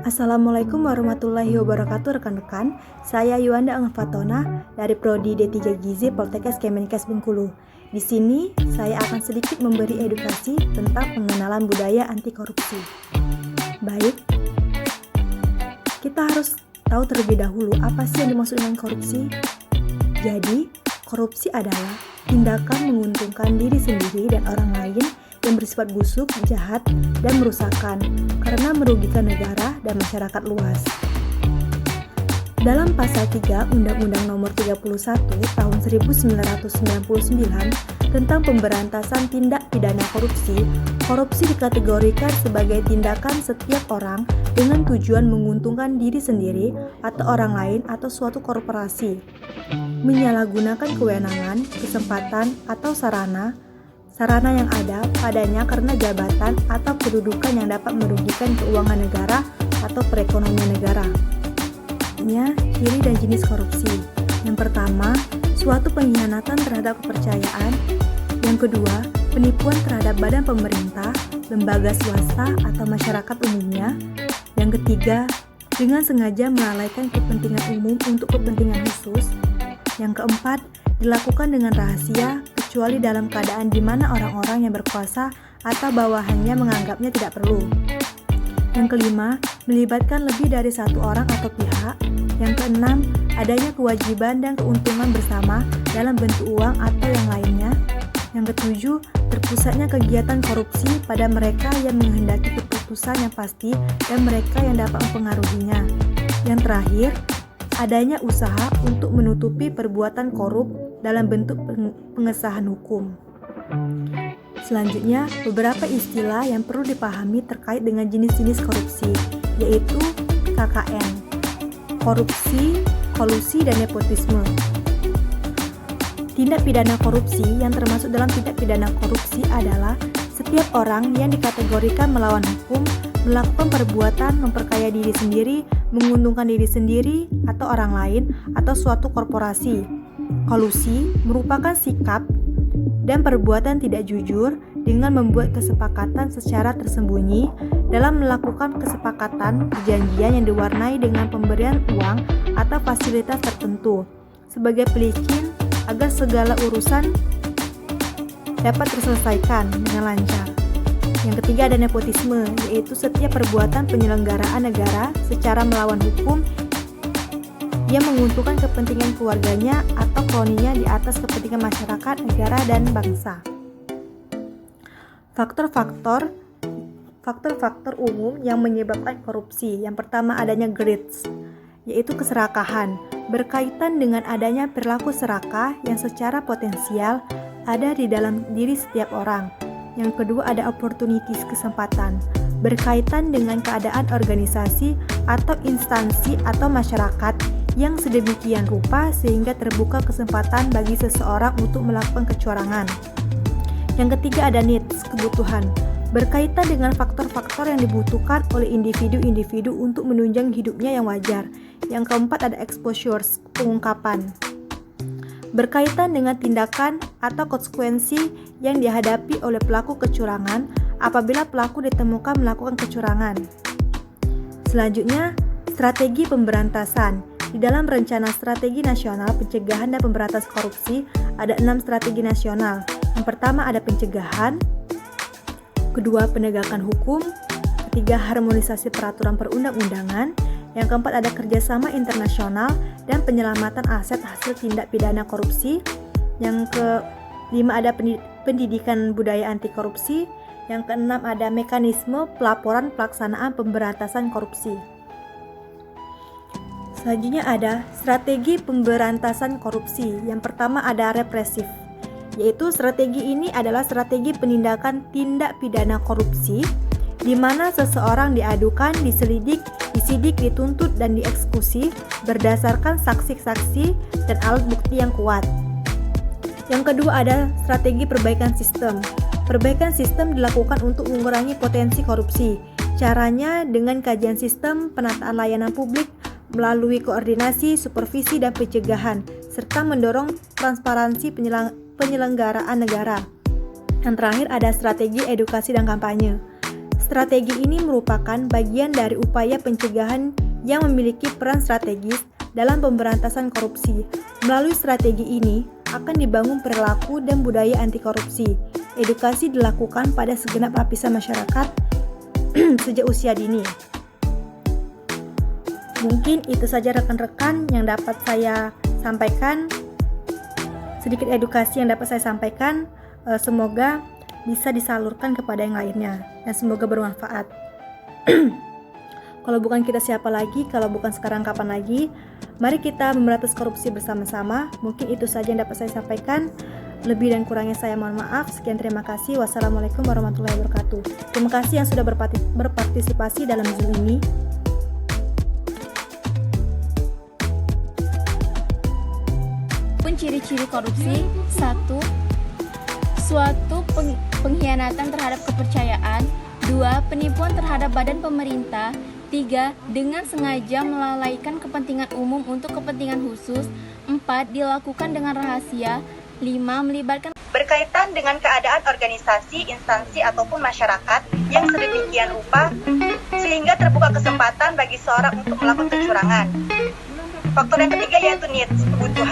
Assalamualaikum warahmatullahi wabarakatuh rekan-rekan. Saya Yuanda Angfatona dari Prodi D3 Gizi Poltekkes Kemenkes Bengkulu. Di sini saya akan sedikit memberi edukasi tentang pengenalan budaya anti korupsi. Baik, kita harus tahu terlebih dahulu apa sih yang dimaksud dengan korupsi. Jadi, korupsi adalah tindakan menguntungkan diri sendiri dan orang lain yang bersifat busuk, jahat, dan merusakkan karena merugikan negara dan masyarakat luas. Dalam pasal 3 Undang-Undang Nomor 31 Tahun 1999 tentang pemberantasan tindak pidana korupsi, korupsi dikategorikan sebagai tindakan setiap orang dengan tujuan menguntungkan diri sendiri atau orang lain atau suatu korporasi, menyalahgunakan kewenangan, kesempatan, atau sarana yang ada padanya karena jabatan atau kedudukan yang dapat merugikan keuangan negara atau perekonomian negara. Ciri dan jenis korupsi. Yang pertama, suatu pengkhianatan terhadap kepercayaan. Yang kedua, penipuan terhadap badan pemerintah, lembaga swasta, atau masyarakat umumnya. Yang ketiga, dengan sengaja melalaikan kepentingan umum untuk kepentingan khusus. Yang keempat, dilakukan dengan rahasia, kecuali dalam keadaan di mana orang-orang yang berkuasa atau bawahannya menganggapnya tidak perlu. Yang kelima, melibatkan lebih dari satu orang atau pihak. Yang keenam, adanya kewajiban dan keuntungan bersama dalam bentuk uang atau yang lainnya. Yang ketujuh, terpusatnya kegiatan korupsi pada mereka yang menghendaki keputusan yang pasti dan mereka yang dapat mempengaruhinya. Yang terakhir, adanya usaha untuk menutupi perbuatan korup dalam bentuk pengesahan hukum. Selanjutnya, beberapa istilah yang perlu dipahami terkait dengan jenis-jenis korupsi, yaitu KKN, korupsi, kolusi, dan nepotisme. Tindak pidana korupsi yang termasuk dalam tindak pidana korupsi adalah setiap orang yang dikategorikan melawan hukum, melakukan perbuatan memperkaya diri sendiri, menguntungkan diri sendiri atau orang lain atau suatu korporasi. Kolusi merupakan sikap dan perbuatan tidak jujur dengan membuat kesepakatan secara tersembunyi dalam melakukan kesepakatan perjanjian yang diwarnai dengan pemberian uang atau fasilitas tertentu sebagai pelicin agar segala urusan dapat terselesaikan dengan lancar. Yang ketiga ada nepotisme, yaitu setiap perbuatan penyelenggaraan negara secara melawan hukum yang menguntungkan kepentingan keluarganya atau kroninya di atas kepentingan masyarakat, negara, dan bangsa. Faktor-faktor umum yang menyebabkan korupsi. Yang pertama adanya greed, yaitu keserakahan, berkaitan dengan adanya perilaku serakah yang secara potensial ada di dalam diri setiap orang. Yang kedua ada opportunities, kesempatan, berkaitan dengan keadaan organisasi atau instansi atau masyarakat yang sedemikian rupa sehingga terbuka kesempatan bagi seseorang untuk melakukan kecurangan. Yang ketiga ada needs, kebutuhan, berkaitan dengan faktor-faktor yang dibutuhkan oleh individu-individu untuk menunjang hidupnya yang wajar. Yang keempat ada exposures, pengungkapan, berkaitan dengan tindakan atau konsekuensi yang dihadapi oleh pelaku kecurangan apabila pelaku ditemukan melakukan kecurangan. Selanjutnya, strategi pemberantasan. Di dalam Rencana Strategi Nasional Pencegahan dan Pemberantasan Korupsi ada 6 strategi nasional. Yang pertama ada pencegahan, kedua penegakan hukum, ketiga harmonisasi peraturan perundang-undangan, yang keempat ada kerjasama internasional dan penyelamatan aset hasil tindak pidana korupsi, yang kelima ada pendidikan budaya anti korupsi, yang keenam ada mekanisme pelaporan pelaksanaan pemberantasan korupsi. Selanjutnya ada strategi pemberantasan korupsi. Yang pertama ada represif, yaitu strategi ini adalah strategi penindakan tindak pidana korupsi di mana seseorang diadukan, disidik, dituntut, dan dieksekusi berdasarkan saksi-saksi dan alat bukti yang kuat. Yang kedua ada strategi perbaikan sistem. Perbaikan sistem dilakukan untuk mengurangi potensi korupsi. Caranya dengan kajian sistem, penataan layanan publik, melalui koordinasi, supervisi, dan pencegahan, serta mendorong transparansi penyelenggaraan negara. Yang terakhir ada strategi edukasi dan kampanye. Strategi ini merupakan bagian dari upaya pencegahan yang memiliki peran strategis dalam pemberantasan korupsi. Melalui strategi ini akan dibangun perilaku dan budaya anti korupsi. Edukasi dilakukan pada segenap lapisan masyarakat sejak usia dini. Mungkin itu saja rekan-rekan yang dapat saya sampaikan. Sedikit edukasi yang dapat saya sampaikan. Semoga bisa disalurkan kepada yang lainnya dan semoga bermanfaat. Kalau bukan kita siapa lagi, kalau bukan sekarang kapan lagi? Mari kita memberantas korupsi bersama-sama. Mungkin itu saja yang dapat saya sampaikan. Lebih dan kurangnya saya mohon maaf. Sekian, terima kasih. Wassalamualaikum warahmatullahi wabarakatuh. Terima kasih yang sudah berpartisipasi dalam Zoom ini. Ciri-ciri korupsi. 1. Suatu pengkhianatan terhadap kepercayaan. 2. Penipuan terhadap badan pemerintah. 3. Dengan sengaja melalaikan kepentingan umum untuk kepentingan khusus. 4. Dilakukan dengan rahasia. 5. Melibatkan Berkaitan dengan keadaan organisasi, instansi, ataupun masyarakat yang sedemikian rupa sehingga terbuka kesempatan bagi seorang untuk melakukan kecurangan. Faktor yang ketiga yaitu needs, kebutuhan.